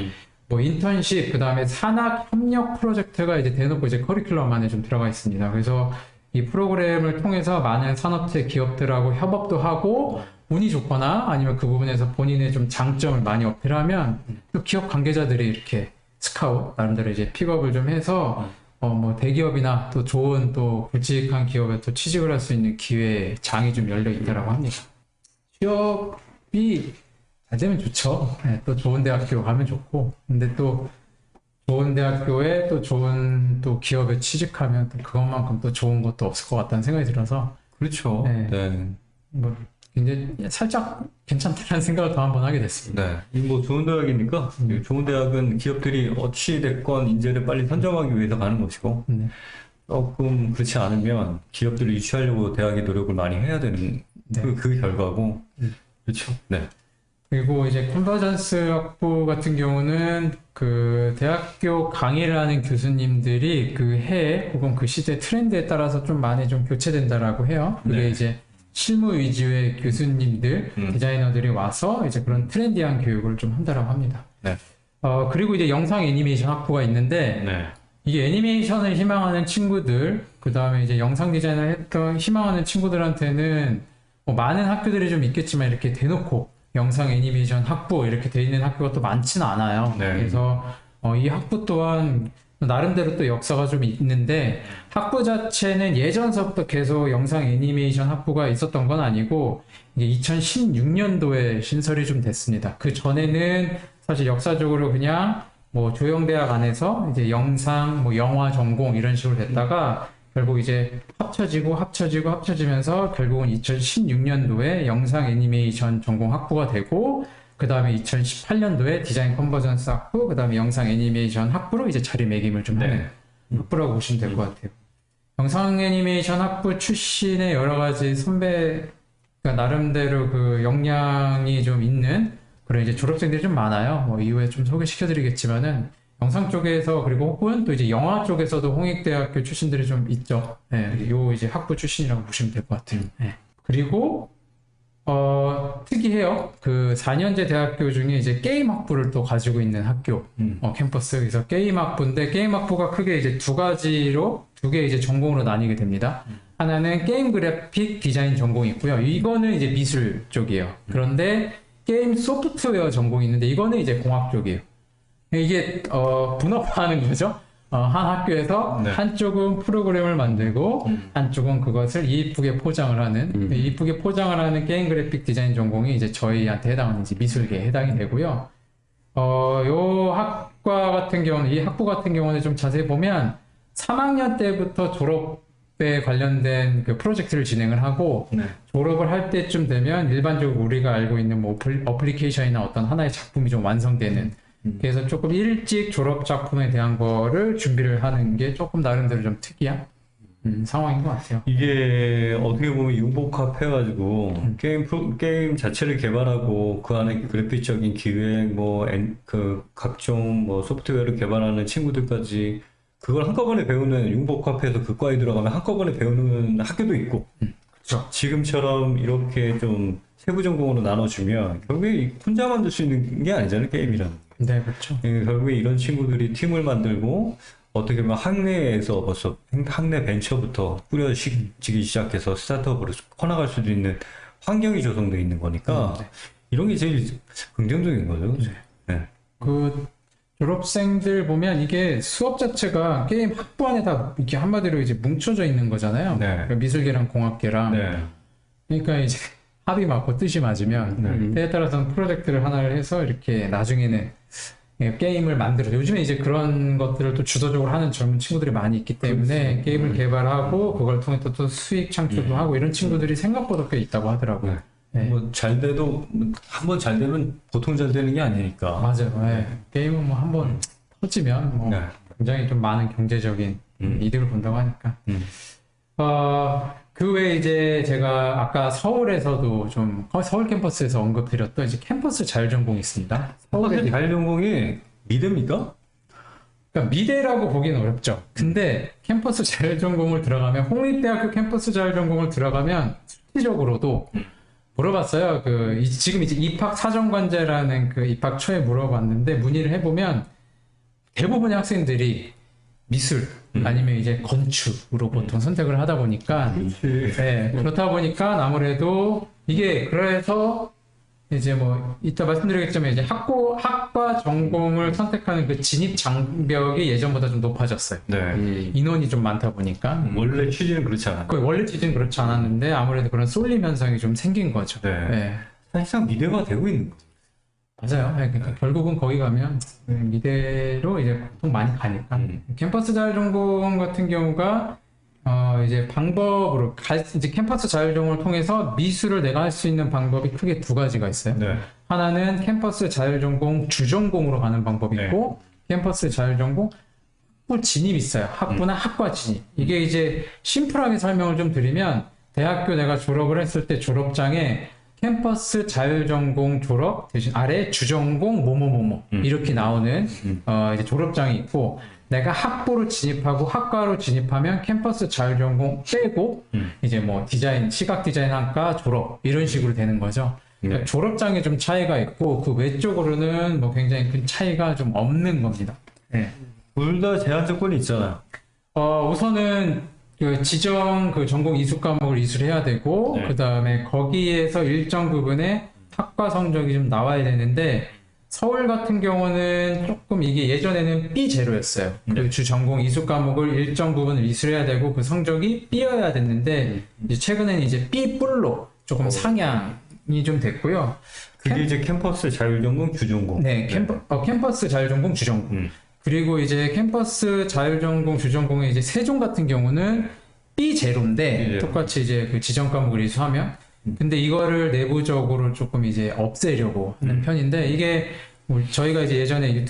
뭐 인턴십, 그 다음에 산학 협력 프로젝트가 이제 대놓고 이제 커리큘럼 안에 좀 들어가 있습니다. 그래서 이 프로그램을 통해서 많은 산업체 기업들하고 협업도 하고, 운이 좋거나 아니면 그 부분에서 본인의 좀 장점을 많이 어필하면 또 기업 관계자들이 이렇게 스카웃 나름대로 이제 픽업을 좀 해서 뭐 대기업이나 또 좋은 또 굵직한 기업에 또 취직을 할 수 있는 기회 장이 좀 열려 있다라고 합니다. 취업이 잘 되면 좋죠. 네, 또 좋은 대학교 가면 좋고, 근데 또 좋은 대학교에 또 좋은 또 기업에 취직하면 또 그것만큼 또 좋은 것도 없을 것 같다는 생각이 들어서 그렇죠. 네. 네. 뭐 굉장히 살짝 괜찮다는 생각을 더 한번 하게 됐습니다. 네. 뭐 좋은 대학이니까 좋은 대학은 기업들이 어찌 됐건 인재를 빨리 선점하기 위해서 가는 것이고 조금 그렇지 않으면 기업들을 유치하려고 대학이 노력을 많이 해야 되는 그 결과고 그렇죠. 네. 그리고 이제 컨버전스 학부 같은 경우는 그 대학교 강의를 하는 교수님들이 그 해에 혹은 그 시대 트렌드에 따라서 좀 많이 좀 교체된다라고 해요. 그게 네. 이제 실무 위주의 교수님들, 디자이너들이 와서 이제 그런 트렌디한 교육을 좀 한다라고 합니다. 네. 그리고 이제 영상 애니메이션 학부가 있는데 네. 이게 애니메이션을 희망하는 친구들, 그 다음에 이제 영상 디자인을 했던 희망하는 친구들한테는 뭐 많은 학교들이 좀 있겠지만 이렇게 대놓고 영상 애니메이션 학부 이렇게 돼 있는 학교가 또 많지는 않아요. 네. 그래서 이 학부 또한 나름대로 또 역사가 좀 있는데 학부 자체는 예전서부터 계속 영상 애니메이션 학부가 있었던 건 아니고 이게 2016년도에 신설이 좀 됐습니다. 그 전에는 사실 역사적으로 그냥 뭐 조영대학 안에서 이제 영상, 뭐 영화 전공 이런 식으로 됐다가 결국 이제 합쳐지면서 결국은 2016년도에 영상 애니메이션 전공 학부가 되고 그 다음에 2018년도에 디자인 컨버전스 학부, 그 다음에 영상 애니메이션 학부로 이제 자리매김을 좀 하는 학부라고 보시면 될 것 같아요. 영상 애니메이션 학부 출신의 여러 가지 선배, 그러니까 나름대로 그 역량이 좀 있는 그런 이제 졸업생들이 좀 많아요. 뭐 이후에 좀 소개시켜드리겠지만은 영상 쪽에서 그리고 혹은 또 이제 영화 쪽에서도 홍익대학교 출신들이 좀 있죠. 네, 요 이제 학부 출신이라고 보시면 될 것 같아요. 네. 그리고 특이해요. 그 4년제 대학교 중에 이제 게임 학부를 또 가지고 있는 학교, 캠퍼스. 그래서 게임 학부인데, 게임 학부가 크게 이제 두 개 이제 전공으로 나뉘게 됩니다. 하나는 게임 그래픽 디자인 전공이 있고요. 이거는 이제 미술 쪽이에요. 그런데 게임 소프트웨어 전공이 있는데, 이거는 이제 공학 쪽이에요. 이게, 분업화하는 거죠. 한 학교에서 한쪽은 프로그램을 만들고 한쪽은 그것을 이쁘게 포장을 하는 이쁘게 포장을 하는 게임 그래픽 디자인 전공이 이제 저희한테 해당하는 이제 미술계에 해당이 되고요. 요 학과 같은 경우는 이 학부 같은 경우는 좀 자세히 보면 3학년 때부터 졸업에 관련된 그 프로젝트를 진행을 하고 졸업을 할 때쯤 되면 일반적으로 우리가 알고 있는 뭐 어플리케이션이나 어떤 하나의 작품이 좀 완성되는 그래서 조금 일찍 졸업 작품에 대한 거를 준비를 하는 게 조금 나름대로 좀 특이한 상황인 것 같아요. 이게 어떻게 보면 융복합해가지고 게임 자체를 개발하고 그 안에 그래픽적인 기획, 그 각종 뭐 소프트웨어를 개발하는 친구들까지 그걸 한꺼번에 배우는 융복합해서 그 과에 들어가면 한꺼번에 배우는 학교도 있고 그렇죠. 지금처럼 이렇게 좀 세부 전공으로 나눠주면 결국에 혼자 만들 수 있는 게 아니잖아요, 게임이라는 게. 네, 그렇죠. 결국에 이런 친구들이 팀을 만들고 어떻게 보면 학내에서 벌써 학내 벤처부터 꾸려지기 시작해서 스타트업으로 커나갈 수도 있는 환경이 조성되어 있는 거니까 이런 게 제일 긍정적인 거죠. 그죠? 네. 그 졸업생들 보면 이게 수업 자체가 게임 학부 안에 다 이렇게 한마디로 이제 뭉쳐져 있는 거잖아요. 네. 그러니까 미술계랑 공학계랑. 네. 그러니까 이제 합이 맞고 뜻이 맞으면 때에 따라서는 프로젝트를 하나를 해서 이렇게 나중에는 게임을 만들어. 요즘에 이제 그런 것들을 또 주도적으로 하는 젊은 친구들이 많이 있기 때문에 게임을 개발하고 그걸 통해 또 수익 창출도 하고 이런 친구들이 생각보다 꽤 있다고 하더라고요. 네. 뭐 잘 돼도 한 번 잘 되면 보통 잘 되는 게 아니니까. 맞아요. 네. 게임은 뭐 한번 터지면 뭐 네. 굉장히 좀 많은 경제적인 이득을 본다고 하니까. 그 외에 이제 제가 아까 서울에서도 좀 서울 캠퍼스에서 언급드렸던 이제 캠퍼스 자율전공이 있습니다. 서울의 자율전공이 미대입니까? 그러니까 미대라고 보기는 어렵죠. 근데 캠퍼스 자율전공을 들어가면 홍익대학교 캠퍼스 자율전공을 들어가면 수시적으로도 물어봤어요. 지금 이제 입학 사정관제라는 그 입학처에 물어봤는데 문의를 해보면 대부분의 학생들이 미술 아니면 이제 건축으로 보통 선택을 하다 보니까 네, 그렇다 보니까 아무래도 이게 그래서 이제 뭐 이따 말씀드리겠지만 이제 학과 전공을 선택하는 그 진입 장벽이 예전보다 좀 높아졌어요. 네. 인원이 좀 많다 보니까 원래 취지는 그렇지 않아요. 원래 취지는 그렇지 않았는데 아무래도 그런 쏠림 현상이 좀 생긴 거죠. 네. 네. 사실상 미대가 되고 있는 거죠. 맞아요. 네, 그러니까 결국은 거기 가면 미대로 이제 보통 많이 가니까. 캠퍼스 자율전공 같은 경우가 이제 방법으로 이제 캠퍼스 자율전공을 통해서 미술을 내가 할 수 있는 방법이 크게 두 가지가 있어요. 네. 하나는 캠퍼스 자율전공 주전공으로 가는 방법이 있고 캠퍼스 자율전공 학부 진입이 있어요. 학부나 학과 진입. 이게 이제 심플하게 설명을 좀 드리면 대학교 내가 졸업을 했을 때 졸업장에 캠퍼스 자율전공 졸업 대신 아래 주전공 뭐뭐뭐뭐 이렇게 나오는 이제 졸업장이 있고 내가 학부로 진입하고 학과로 진입하면 캠퍼스 자율전공 빼고 이제 뭐 디자인 시각 디자인 학과 졸업 이런 식으로 되는 거죠. 그러니까 졸업장에 좀 차이가 있고 그 외적으로는 뭐 굉장히 큰 차이가 좀 없는 겁니다. 네. 둘 다 제한 조건이 있잖아요. 우선은 그 지정 그 전공 이수 과목을 이수를 해야 되고 네. 그 다음에 거기에서 일정 부분의 학과 성적이 좀 나와야 되는데 서울 같은 경우는 조금 이게 예전에는 B제로였어요. 그 주 전공 이수 과목을 일정 부분을 이수해야 되고 그 성적이 B여야 됐는데 이제 최근에는 이제 B+로 조금 상향이 좀 됐고요. 그게 이제 캠퍼스 자율전공 주전공. 네, 캠퍼스 자율전공 주전공. 그리고 이제 캠퍼스 자율전공 주전공의 이제 세종 같은 경우는 B0인데 똑같이 이제 그 지정 과목을 이수하면 근데 이거를 내부적으로 조금 이제 없애려고 하는 편인데 이게 저희가 이제 예전에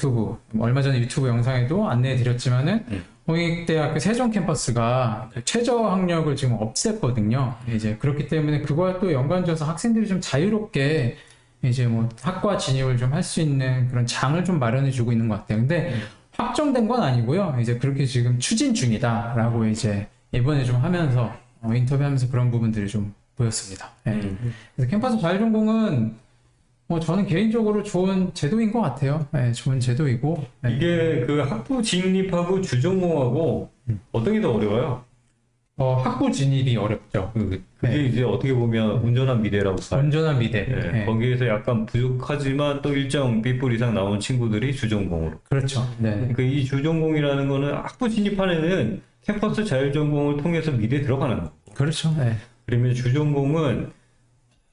얼마 전에 유튜브 영상에도 안내해 드렸지만은 홍익대학교 세종 캠퍼스가 그 최저 학력을 지금 없앴거든요. 이제 그렇기 때문에 그거와 또 연관져서 학생들이 좀 자유롭게 이제 뭐 학과 진입을 좀 할 수 있는 그런 장을 좀 마련해 주고 있는 것 같아요. 근데 확정된 건 아니고요. 이제 그렇게 지금 추진 중이다라고 이제 이번에 좀 하면서 인터뷰하면서 그런 부분들이 좀 보였습니다. 네. 그래서 캠퍼스 자율전공은 뭐 저는 개인적으로 좋은 제도인 것 같아요. 네, 좋은 제도이고 이게 그 학부 진입하고 주전공하고 어떤 게 더 어려워요? 학부 진입이 어렵죠. 그게 이제 어떻게 보면 온전한 미대라고 봐요. 온전한 미대. 네. 네. 거기에서 약간 부족하지만 또 일정 B뿔 이상 나온 친구들이 주전공으로. 그렇죠. 네. 그러니까 이 주전공이라는 거는 학부 진입하는 캠퍼스 자율전공을 통해서 미대에 들어가는 거. 그렇죠. 네. 그러면 주전공은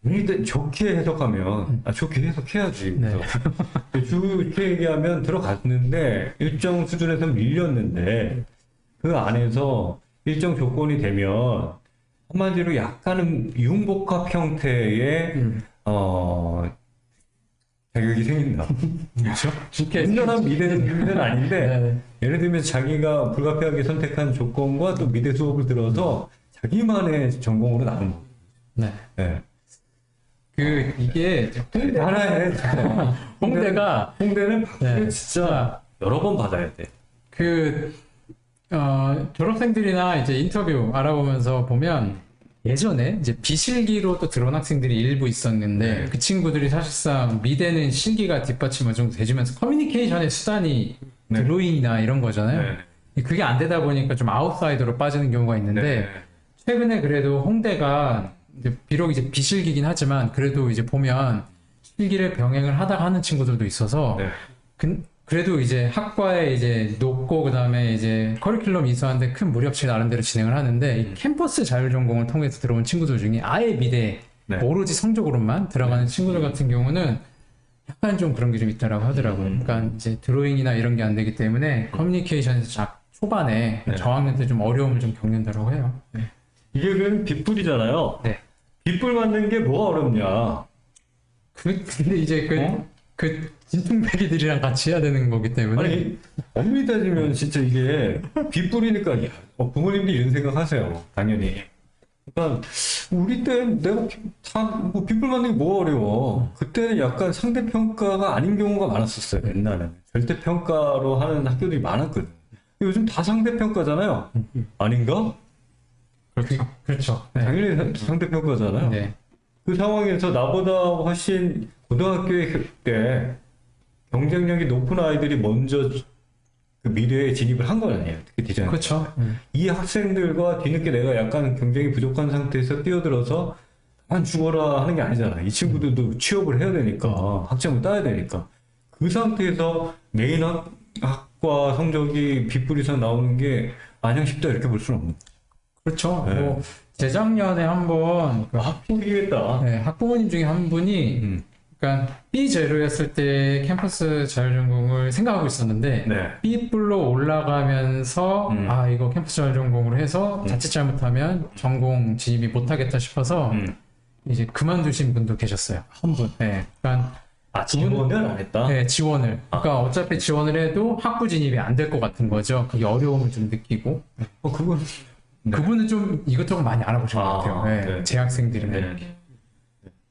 일단 좋게 해석하면 좋게 해석해야지. 네. 좋게 얘기하면 들어갔는데 일정 수준에서 밀렸는데 그 안에서 일정 조건이 되면 한마디로 약간은 융복합 형태의 자격이 생긴다. 그렇죠. 온전한 미대는 아닌데 네. 예를 들면 자기가 불가피하게 선택한 조건과 또 미대 수업을 들어서 자기만의 전공으로 나눈 거예요. 네. 네. 이게 하나에 홍대는 네. 진짜 여러 번 받아야 돼. 졸업생들이나 이제 인터뷰 알아보면서 보면 예전에 이제 비실기로 또 들어온 학생들이 일부 있었는데 그 친구들이 사실상 미대는 실기가 뒷받침 어느 정도 돼주면서 커뮤니케이션의 수단이 드로잉이나 이런 거잖아요. 그게 안 되다 보니까 좀 아웃사이더로 빠지는 경우가 있는데 최근에 그래도 홍대가 이제 비록 이제 비실기긴 하지만 그래도 이제 보면 실기를 병행을 하다가 하는 친구들도 있어서 그래도 이제 학과에 이제 높고 그다음에 이제 커리큘럼 이수하는데 큰 무리 없이 나름대로 진행을 하는데 이 캠퍼스 자율전공을 통해서 들어온 친구들 중에 아예 미대 오로지 성적으로만 들어가는 친구들 같은 경우는 약간 좀 그런 게 좀 있다라고 하더라고요. 그러니까 이제 드로잉이나 이런 게 안 되기 때문에 커뮤니케이션에서 초반에 네. 저학년 때 좀 어려움을 좀 겪는다고 해요. 네. 이게 그럼 빗불이잖아요. 네. 빗불 맞는 게 뭐가 어렵냐? 근데 이제 어? 그 진퉁배기들이랑 같이 해야 되는 거기 때문에. 아니, 엄밀히 따지면 진짜 이게 빗불이니까 부모님들이 이런 생각하세요. 당연히. 그러니까 우리 때 내가 뭐 빗불 맞는 게 뭐가 어려워. 그때는 약간 상대평가가 아닌 경우가 많았었어요. 옛날에는. 절대평가로 하는 학교들이 많았거든. 요즘 다 상대평가잖아요. 아닌가? 그렇죠. 네. 당연히 상대평가잖아요. 네. 그 상황에서 나보다 훨씬 고등학교에 때 경쟁력이 높은 아이들이 먼저 그 미래에 진입을 한 거 아니에요. 특히 디자인. 그렇죠. 이 학생들과 뒤늦게 내가 약간 경쟁이 부족한 상태에서 뛰어들어서 안 죽어라 하는 게 아니잖아. 이 친구들도 취업을 해야 되니까 학점을 따야 되니까 그 상태에서 메인 학과 성적이 빗불 이상 나오는 게 마냥 쉽다 이렇게 볼 수는 없는. 그렇죠. 네. 뭐 재작년에 한번 힘들겠다. 네, 학부모님 중에 한 분이 그러니까 B0였을 때 캠퍼스 자율전공을 생각하고 있었는데 네. B뿔로 올라가면서 아 이거 캠퍼스 자율전공으로 해서 자칫 잘못하면 전공 진입이 못하겠다 싶어서 이제 그만두신 분도 계셨어요. 한 분. 네. 그러니까 지원을 안 했다? 네, 지원을. 그러니까 어차피 지원을 해도 학부 진입이 안 될 것 같은 거죠. 그게 어려움을 좀 느끼고. 그건 그분은 좀 이것저것 많이 알아보신 것 같아요. 네, 네. 재학생들이면.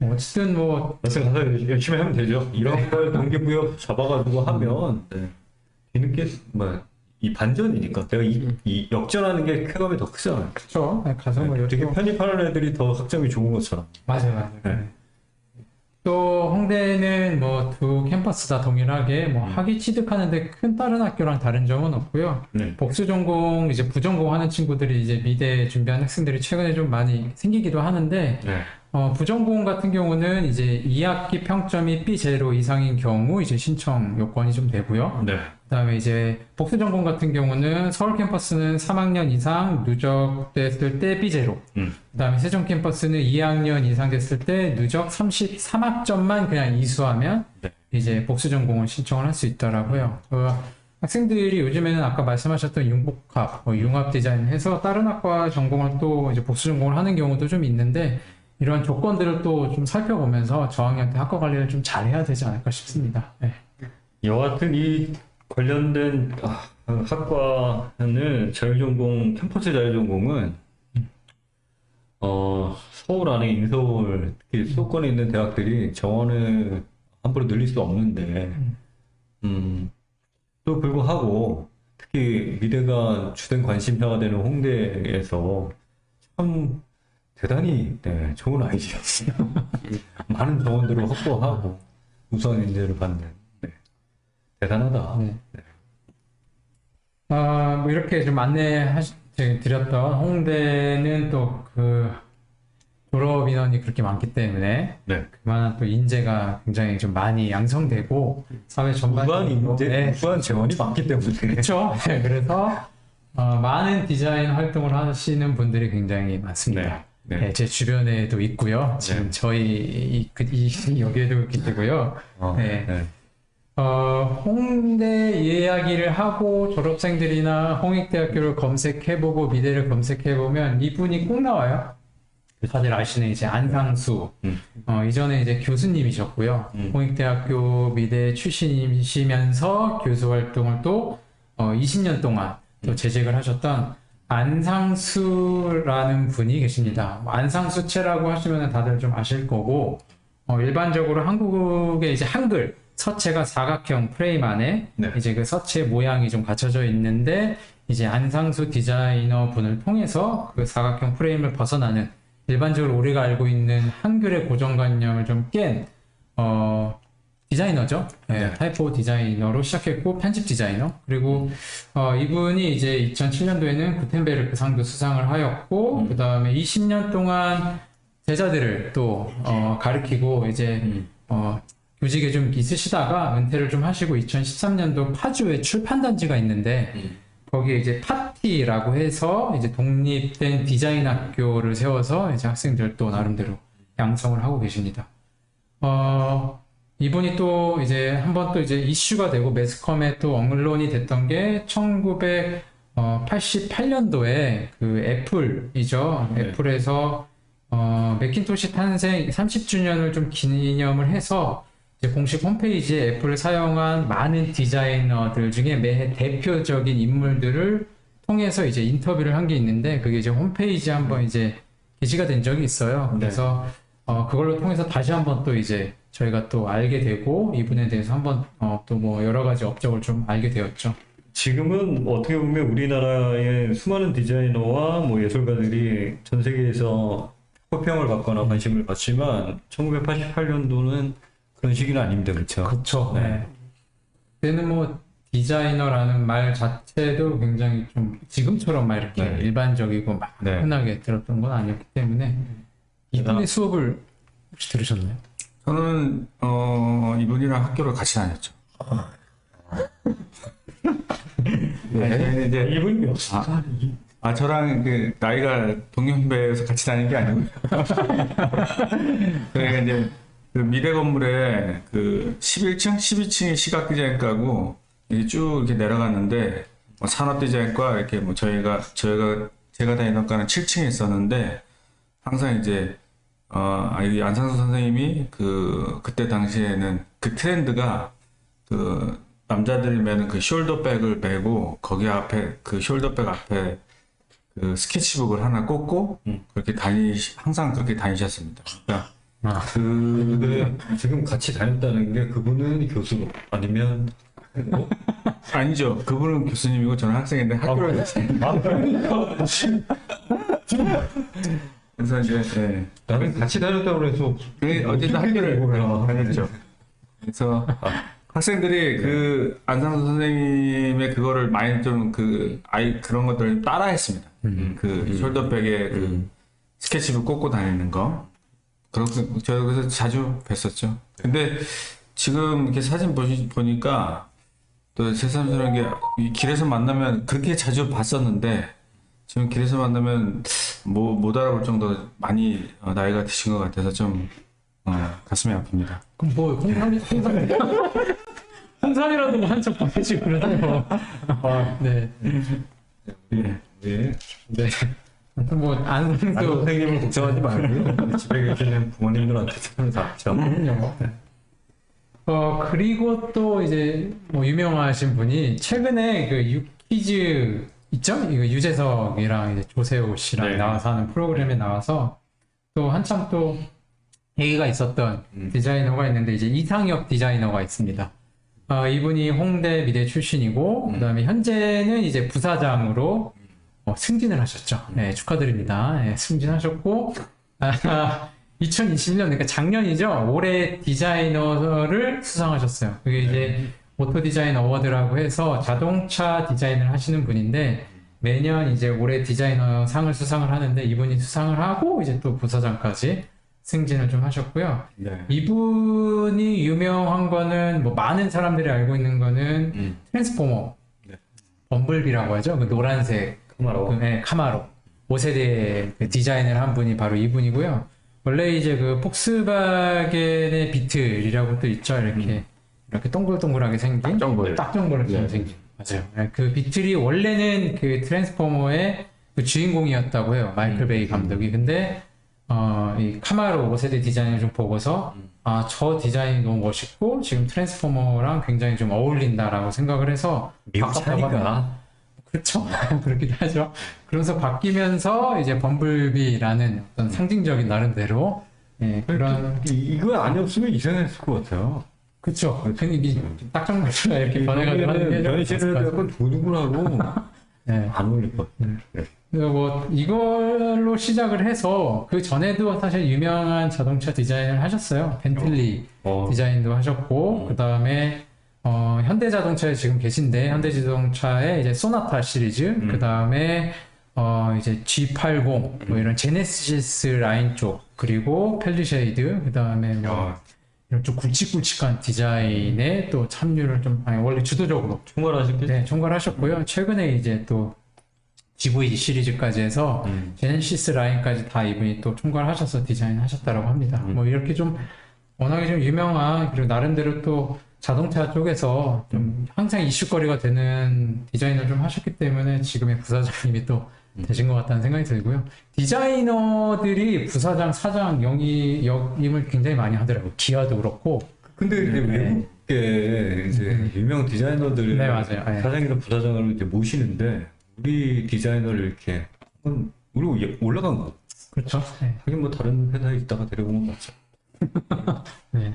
어쨌든 뭐 가서 열심히 하면 되죠. 이런 걸 동기부여 잡아가지고 하면 뒤늦게 이 반전이니까 내가 이 역전하는 게 쾌감이 더 크잖아요. 그렇죠. 가서 뭐 되게 이렇게 편입하는 애들이 더 학점이 좋은 것처럼. 맞아요. 네. 또 홍대는 뭐 두 캠퍼스 다 동일하게 뭐 학위 취득하는데 큰 다른 학교랑 다른 점은 없고요. 네. 복수 전공 이제 부전공 하는 친구들이 이제 미대 준비하는 학생들이 최근에 좀 많이 생기기도 하는데 네. 부전공 같은 경우는 이제 2학기 평점이 B0 이상인 경우 이제 신청 요건이 좀 되고요. 네. 그다음에 이제 복수 전공 같은 경우는 서울 캠퍼스는 3학년 이상 누적됐을 때 B0. 그다음에 세종 캠퍼스는 2학년 이상 됐을 때 누적 33학점만 그냥 이수하면 네. 이제 복수 전공을 신청을 할 수 있더라고요. 학생들이 요즘에는 아까 말씀하셨던 융복합, 융합 디자인 해서 다른 학과 전공을 또 이제 복수 전공을 하는 경우도 좀 있는데 이런 조건들을 또 좀 살펴보면서 저학년 때 학과 관리를 좀 잘해야 되지 않을까 싶습니다. 네. 여하튼 이 관련된 학과는 자율전공 캠퍼스 자율전공은 서울 안에 인서울 특히 수도권에 있는 대학들이 정원을 함부로 늘릴 수 없는데 또 불구하고 특히 미대가 주된 관심사가 되는 홍대에서 참 대단히 좋은 아이디어였어요. 많은 정원들을 확보하고 우수한 인재를 받는 대단하다. 네. 뭐 이렇게 좀 드렸던 홍대는 또 그 졸업 인원이 그렇게 많기 때문에 그만한 또 인재가 굉장히 좀 많이 양성되고 사회 전반적으로 무한 재원이 많기 때문에 그렇죠. 그래서 많은 디자인 활동을 하시는 분들이 굉장히 많습니다. 제 주변에도 있고요. 지금 저희 여기에도 계시고요. 홍대 이야기를 하고 졸업생들이나 홍익대학교를 검색해보고 미대를 검색해보면 이분이 꼭 나와요. 다들 아시는 이제 안상수. 이전에 이제 교수님이셨고요. 홍익대학교 미대 출신이시면서 교수 활동을 또 20년 동안 또 재직을 하셨던 안상수라는 분이 계십니다. 안상수체라고 하시면 다들 좀 아실 거고, 일반적으로 한국의 이제 한글 서체가 사각형 프레임 안에 이제 그 서체 모양이 좀 갖춰져 있는데, 이제 안상수 디자이너 분을 통해서 그 사각형 프레임을 벗어나는 일반적으로 우리가 알고 있는 한글의 고정관념을 좀 깬, 디자이너죠. 타이포 디자이너로 시작했고, 편집 디자이너. 그리고, 이분이 이제 2007년도에는 구텐베르크 상도 수상을 하였고, 그 다음에 20년 동안 제자들을 또, 가르치고, 이제, 교직에 좀 있으시다가 은퇴를 좀 하시고, 2013년도 파주에 출판단지가 있는데, 거기에 이제 파티라고 해서 이제 독립된 디자인 학교를 세워서 이제 학생들 또 나름대로 양성을 하고 계십니다. 이분이 또 이제 한번 또 이제 이슈가 되고 매스컴에 또 언론이 됐던 게 1988년도에 그 애플이죠. 네. 애플에서 맥킨토시 탄생 30주년을 좀 기념을 해서 이제 공식 홈페이지에 애플을 사용한 많은 디자이너들 중에 매해 대표적인 인물들을 통해서 이제 인터뷰를 한 게 있는데 그게 이제 홈페이지에 한번 이제 게시가 된 적이 있어요. 그래서 그걸로 통해서 다시 한번 또 이제 저희가 또 알게 되고 이분에 대해서 한번 또 뭐 여러 가지 업적을 좀 알게 되었죠. 지금은 어떻게 보면 우리나라의 수많은 디자이너와 뭐 예술가들이 전 세계에서 호평을 받거나 관심을 받지만 1988년도는 그런 시기는 아닙니다. 그렇죠? 그렇죠. 네. 그때는 뭐 디자이너라는 말 자체도 굉장히 좀 지금처럼 막 이렇게 네. 일반적이고 막 네. 흔하게 들었던 건 아니었기 때문에 이분의 수업을 혹시 들으셨나요? 저는 이분이랑 학교를 같이 다녔죠. 네. 이제 이분이 몇 저랑 그 나이가 동년배여서 같이 다닌 게 아니고요. 그러니까 이제 그 미래 건물에 그 11층, 12층이 시각 디자인과고 이게 쭉 이렇게 내려갔는데 뭐 산업 디자인과 이렇게 뭐 제가 다니던 과는 7층에 있었는데 항상 이제 이 안상수 선생님이 그때 당시에는 그 트렌드가 그 남자들이 매는 그 숄더백을 메고 거기 앞에 그 숄더백 앞에 그 스케치북을 하나 꽂고 그렇게 항상 그렇게 다니셨습니다. 그러니까 지금 같이 다녔다는 게 그분은 교수 아니면 뭐? 아니죠. 그분은 교수님이고 저는 학생인데 학교를 다녔어요. 그래서 이제 네. 나는 같이 다녔다고 그래서 어쨌든 학교를 다녔죠. 그래서 학생들이 그 안상수 선생님의 그거를 많이 좀 그런 것들을 따라했습니다. 그 숄더백에 그 스케치북 꽂고 다니는 거. 저 그래서 자주 뵀었죠. 근데 지금 이렇게 사진 보니까 또 새삼스러운 게 이 길에서 만나면 그렇게 자주 봤었는데 지금 길에서 만나면 못 알아볼 정도로 많이 나이가 드신 것 같아서 좀 가슴이 아픕니다. 그럼 뭐 홍삼이라도 뭐 한참 보내시고 그러네요. 네. 네. 네. 뭐 안승도 선생님을 걱정하지 말고 집에 계시는 부모님들한테 닿죠. 그럼요. 그리고 또 이제 뭐 유명하신 분이 최근에 그 유퀴즈 있죠? 이거 유재석이랑 이제 조세호 씨랑 네. 나와서 하는 프로그램에 나와서 또 한참 또 얘기가 있었던 디자이너가 있는데 이제 이상엽 디자이너가 있습니다. 이분이 홍대 미대 출신이고 그다음에 현재는 이제 부사장으로 승진을 하셨죠. 네, 축하드립니다. 네, 승진하셨고 2021년 그러니까 작년이죠. 올해 디자이너를 수상하셨어요. 그게 이제 오토 디자인 어워드라고 해서 자동차 디자인을 하시는 분인데 매년 이제 올해 디자이너 상을 수상을 하는데 이분이 수상을 하고 이제 또 부사장까지 승진을 좀 하셨고요. 네. 이분이 유명한 거는 뭐 많은 사람들이 알고 있는 거는 트랜스포머, 네. 범블비라고 하죠. 그 노란색 카마로 5세대 그 디자인을 한 분이 바로 이분이고요. 원래 이제 그 폭스바겐의 비틀이라고 또 있죠. 이렇게 동글동글하게 생긴 딱정벌처럼 생긴 맞아요. 그 비틀이 원래는 그 트랜스포머의 그 주인공이었다고 해요. 마이클 베이 감독이. 근데 이 카마로 5세대 디자인을 좀 보고서 저 디자인이 너무 멋있고 지금 트랜스포머랑 굉장히 좀 어울린다라고 생각을 해서 미국 차니까 그렇죠. 그렇기도 하죠. 그러면서 바뀌면서 이제 범블비라는 어떤 상징적인 나름대로 그런 이거 아니었으면 이상했을 것 같아요. 그렇죠. 이게 딱정맞추가 이렇게 변해가지고 하는 게 변신을 약간 도둑을하고 안 어울릴 것 같아요. 네. 뭐 이걸로 시작을 해서 그 전에도 사실 유명한 자동차 디자인을 하셨어요. 벤틀리 디자인도 하셨고 그 다음에 현대자동차에 지금 계신데 현대자동차의 이제 소나타 시리즈 그 다음에 이제 G80 뭐 이런 제네시스 라인 쪽 그리고 펠리쉐이드 그 다음에 뭐 이런 좀 굵직굵직한 디자인에 또 참여를 좀 원래 주도적으로 총괄하셨겠죠? 네, 총괄하셨고요. 최근에 이제 또 GV 시리즈까지 해서 제네시스 라인까지 다 이분이 또 총괄하셔서 디자인하셨다라고 합니다. 뭐 이렇게 좀 워낙에 좀 유명한 그리고 나름대로 또 자동차 쪽에서 좀 항상 이슈거리가 되는 디자인을 좀 하셨기 때문에 지금의 부사장님이 또 되신 것 같다는 생각이 들고요. 디자이너들이 부사장, 사장 역임을 굉장히 많이 하더라고요. 기아도 그렇고. 근데 이제 외국계 이제 유명 디자이너들 네, 맞아요. 네. 사장이나 부사장을 이제 모시는데 우리 디자이너를 이렇게 우리 올라간 거. 그렇죠. 네. 하긴 뭐 다른 회사에 있다가 데려온 건 맞죠. 네.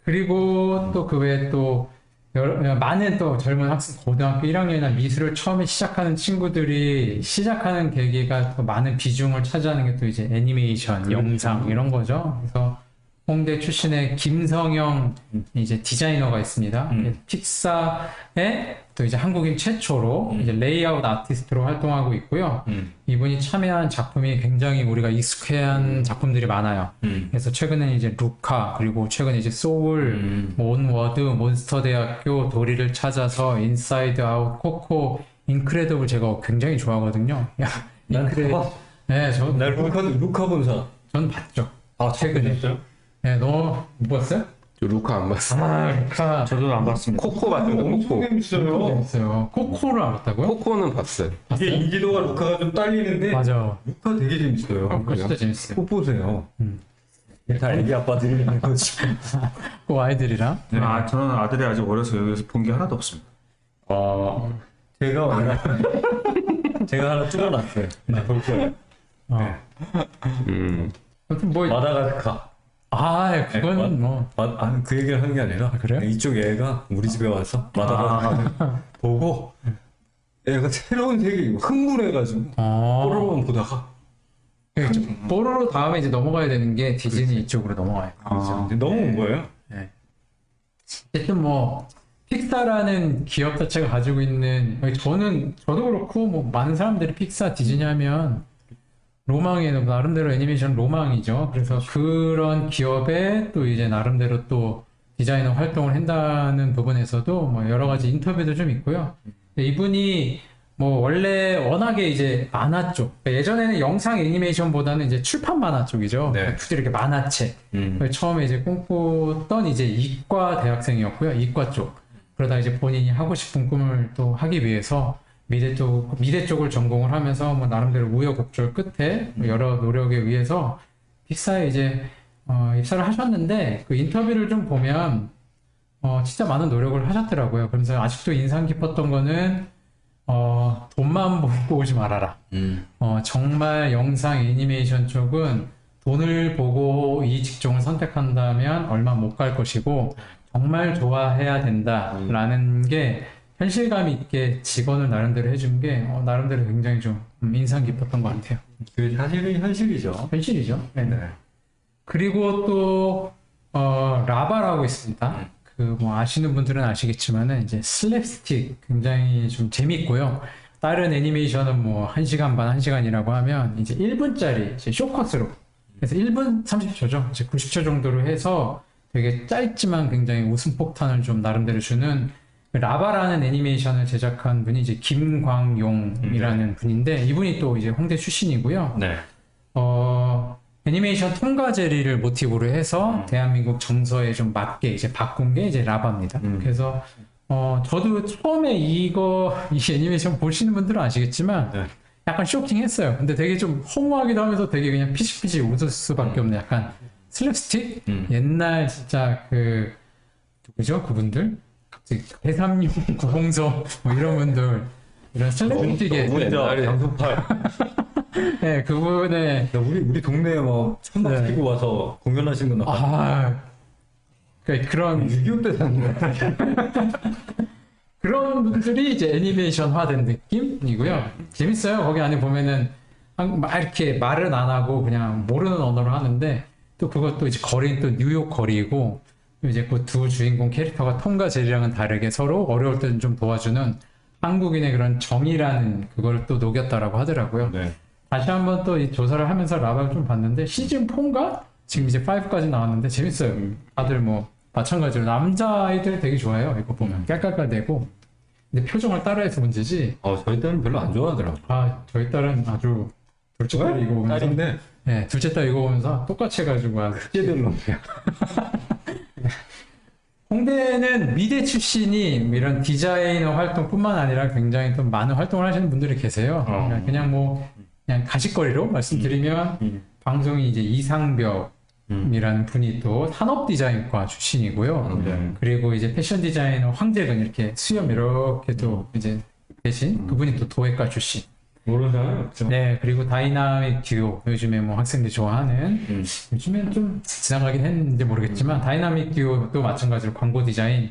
그리고 또 그 외에 또 많은 또 젊은 학생, 고등학교 1학년이나 미술을 처음에 시작하는 친구들이 시작하는 계기가 또 많은 비중을 차지하는 게 또 이제 애니메이션, 그렇죠. 영상 이런 거죠. 그래서 홍대 출신의 김성영 이제 디자이너가 있습니다. 픽사의 또 이제 한국인 최초로 이제 레이아웃 아티스트로 활동하고 있고요. 이분이 참여한 작품이 굉장히 우리가 익숙한 작품들이 많아요. 그래서 최근에 이제 루카, 그리고 최근에 이제 소울, 온워드, 몬스터 대학교, 도리를 찾아서, 인사이드 아웃, 코코, 인크레더블 제가 굉장히 좋아하거든요. 야, 난 네, 나 루카 본 사람. 전 봤죠. 아, 최근에. 네, 너 못 봤어요? 저 루카 안 봤어. 아, 루카 저도 안 봤습니다. 코코 봤던 거 코코. 재밌어요. 재밌어요. 코코를 안 봤다고요? 코코는 봤어요. 이게 인지도가 루카가 좀 딸리는데 맞아. 루카 되게 재밌어요. 코코 진짜 재밌어요. 꼭 보세요. 다 애기 아빠들이 있는 거지. 그 아이들이랑. 아, 저는 아들이 아직 어려서 여기서 본 게 하나도 없습니다. 제가 하나 뚫어놨어요. 볼 거예요. 아무튼 뭐 마다가스카. 그건 뭐 그 얘기를 하는 게 아니라 그래요? 이쪽 애가 우리 집에 와서 마다가스카 보고 애가 새로운 세계 흥분해가지고 뽀로로만 보다가 뽀로로 다음에 이제 넘어가야 되는 게 디즈니 이쪽으로 넘어가요. 이제 넘어온 거예요. 어쨌든 뭐 픽사라는 기업 자체가 가지고 있는 저도 그렇고 뭐 많은 사람들이 픽사 디즈니 하면 로망의 나름대로 애니메이션 로망이죠. 그래서 그런 기업에 또 이제 나름대로 또 디자이너 활동을 한다는 부분에서도 뭐 여러 가지 인터뷰도 좀 있고요. 이분이 뭐 원래 워낙에 이제 만화 쪽, 그러니까 예전에는 영상 애니메이션보다는 이제 출판 만화 쪽이죠. 네. 굳이 이렇게 만화책. 처음에 이제 꿈꾸던 이제 이과 대학생이었고요. 이과 쪽. 그러다 이제 본인이 하고 싶은 꿈을 또 하기 위해서 미대 쪽을 전공을 하면서 뭐 나름대로 우여곡절 끝에 여러 노력에 의해서 픽사에 이제 입사를 하셨는데 그 인터뷰를 좀 보면 진짜 많은 노력을 하셨더라고요. 그래서 아직도 인상 깊었던 거는 돈만 보고 오지 말아라. 정말 영상 애니메이션 쪽은 돈을 보고 이 직종을 선택한다면 얼마 못 갈 것이고 정말 좋아해야 된다라는 게 현실감 있게 직원을 나름대로 해준 게 나름대로 굉장히 좀 인상 깊었던 것 같아요. 그 사실은 현실이죠. 현실이죠. 네. 그리고 또 라바라고 있습니다. 그 뭐 아시는 분들은 아시겠지만은 이제 슬랩스틱 굉장히 좀 재밌고요. 다른 애니메이션은 뭐 1시간 반, 1시간이라고 하면 이제 1분짜리 이제 쇼컷으로 그래서 1분 30초죠. 이제 90초 정도로 해서 되게 짧지만 굉장히 웃음 폭탄을 좀 나름대로 주는 라바라는 애니메이션을 제작한 분이 이제 김광용이라는 분인데 이분이 또 이제 홍대 출신이고요. 네. 애니메이션 통과 제리를 모티브로 해서 대한민국 정서에 좀 맞게 이제 바꾼 게 이제 라바입니다. 그래서 저도 처음에 이 애니메이션 보시는 분들은 아시겠지만 네. 약간 쇼킹했어요. 근데 되게 좀 허무하기도 하면서 되게 그냥 피식피식 웃을 수밖에 없는 약간 슬랩스틱? 옛날 진짜 누구죠? 그분들? 대삼육 구봉서 뭐 이런 분들 이런 슬랩스틱의 양소팔. 네, 그분의 우리 동네에 뭐 천막 네. 끼고 와서 공연하시는 거 나. 그런 6.25때 산 거야. 그런 분들이 이제 애니메이션화된 느낌이고요. 재밌어요. 거기 안에 보면은 막 이렇게 말은 안 하고 그냥 모르는 언어로 하는데 또 그것도 이제 거리는 또 뉴욕 거리이고 이제 그 두 주인공 캐릭터가 톰과 제리랑은 다르게 서로 어려울 때는 좀 도와주는 한국인의 그런 정이라는 그걸 또 녹였다라고 하더라고요. 네. 다시 한번 또 이 조사를 하면서 라바를 좀 봤는데 시즌 4인가? 지금 이제 5까지 나왔는데 재밌어요. 다들 뭐 마찬가지로 남자아이들 되게 좋아해요. 이거 보면 깔깔깔대고 근데 표정을 따라해서 문제지 저희 딸은 별로 안 좋아하더라고. 저희 딸은 아주 둘째 딸 이거 보면서 딸인데 네, 둘째 딸 이거 보면서 똑같이 해가지고 한 제대로 홍대는 미대 출신이 이런 디자이너 활동뿐만 아니라 굉장히 또 많은 활동을 하시는 분들이 계세요. 그냥 뭐 그냥 가십거리로 말씀드리면 방송이 이제 이상벽이라는 분이 또 산업 디자인과 출신이고요. 그리고 이제 패션 디자이너 황재근 이렇게 수염 이렇게 또 이제 계신 그분이 또 도예과 출신. 모르는 사람이 없죠. 네, 그리고 다이나믹 듀오 요즘에 뭐 학생들이 좋아하는 요즘엔 좀 지나가긴 했는지 모르겠지만 다이나믹 듀오도 마찬가지로 광고 디자인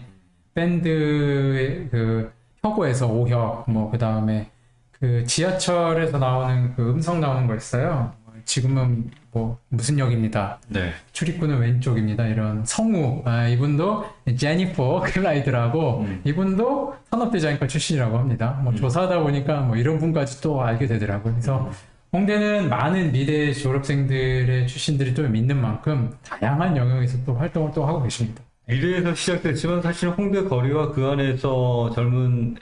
밴드의 그 혁오에서 오혁 뭐 그다음에 그 지하철에서 나오는 그 음성 나오는 거 있어요. 지금은 뭐 무슨 역입니다. 네. 출입구는 왼쪽입니다. 이런 성우 이분도 제니퍼 클라이드라고 이분도 산업 디자인과 출신이라고 합니다. 뭐 조사하다 보니까 뭐 이런 분까지 또 알게 되더라고요. 그래서 홍대는 많은 미대 졸업생들의 출신들이 좀 있는 만큼 다양한 영역에서 또 활동을 또 하고 계십니다. 미래에서 시작됐지만 사실 홍대 거리와 그 안에서 젊은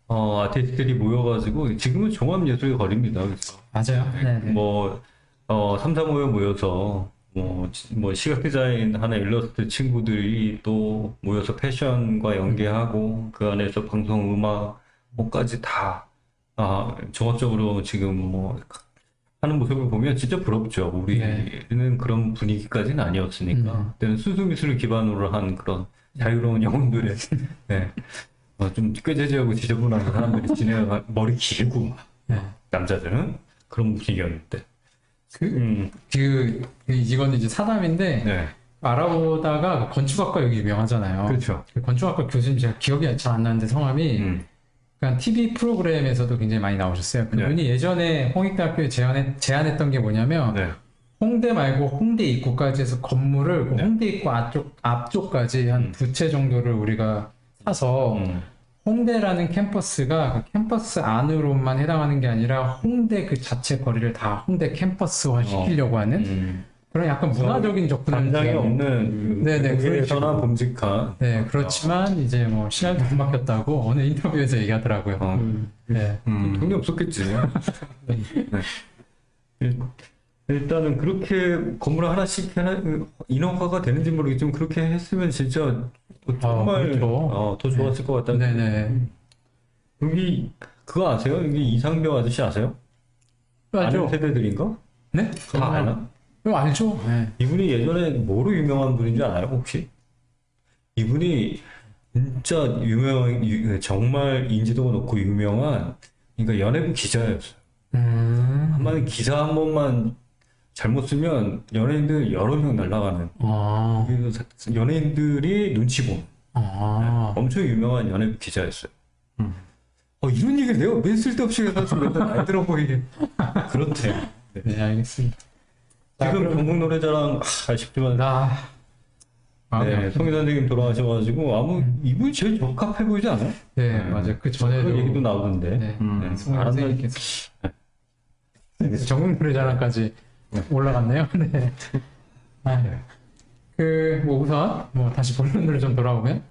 아티스트들이 모여가지고 지금은 종합예술의 거리입니다. 그래서 맞아요. 네네. 뭐 3, 4, 5에 모여서 뭐 시각 디자인 하나 일러스트 친구들이 또 모여서 패션과 연계하고 그 안에서 방송 음악 뭐까지 다 종합적으로 지금 뭐 하는 모습을 보면 진짜 부럽죠. 우리는 그런 분위기까지는 아니었으니까 그때는 순수미술을 기반으로 한 그런 자유로운 영혼들의 네. 좀 꾀재재하고 지저분한 사람들이 지내가 머리 길고 남자들은 그런 분위기였는데 이건 이제 사담인데 네. 알아보다가 건축학과 여기 유명하잖아요. 그렇죠. 그 건축학과 교수님 제가 기억이 잘 안 나는데 성함이 그러니까 TV 프로그램에서도 굉장히 많이 나오셨어요. 그분이 예전에 홍익대학교에 제안했던 게 뭐냐면 네. 홍대 말고 홍대 입구까지 해서 건물을 그 홍대 입구 앞쪽까지 한 2채 정도를 우리가 사서 홍대라는 캠퍼스가 그 캠퍼스 안으로만 해당하는 게 아니라 홍대 그 자체 거리를 다 홍대 캠퍼스화 시키려고 하는 그런 약간 문화적인 접근을 담당이 없는 네네, 그에서나 범직한 네 그렇지만 이제 뭐 시간이 못 막혔다고 어느 인터뷰에서 얘기하더라고요. 네. 돈이 없었겠지. 네. 일단은 그렇게 건물 하나씩 인허가가 되는지 모르겠지만 그렇게 했으면 진짜 정말 그렇죠. 더 좋았을 것 같다는. 네네. 여기 그거 아세요? 여기 이상벽 아저씨 아세요? 아는 알죠? 세대들인가? 네? 다 아나? 이거 알죠? 네. 이분이 예전에 뭐로 유명한 분인 줄 알아요 혹시? 이분이 진짜 정말 인지도가 높고 유명한 그러니까 연예부 기자였어요. 한마디 기사 한 번만 잘못 쓰면 연예인들 여러 명 날아가는. 그래서 연예인들이 눈치 보는. 엄청 유명한 연예부 기자였어요. 이런 얘기를 내가 왜 쓸데없이 해서 맨날 날 들어 보이게. 그렇대요. 네, 알겠습니다. 지금 전국 노래자랑 아쉽지만 네, 송희 선생님 돌아가셔가지고 이분이 제일 적합해 보이지 않아요? 네, 맞아요. 그 전에도 그런 얘기도 나오던데. 네, 송희 선생님께서 전국 노래자랑까지 올라갔네요. 네. 뭐 우선 뭐 다시 본론으로 좀 돌아오면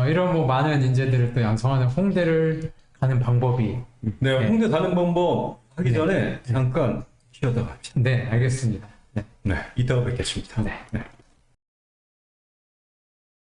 이런 뭐 많은 인재들을 또 양성하는 홍대를 가는 방법이 네, 홍대 가는 방법 하기 전에 잠깐 쉬었다 갑시다. 네, 알겠습니다. 네, 이따가 뵙겠습니다. 네.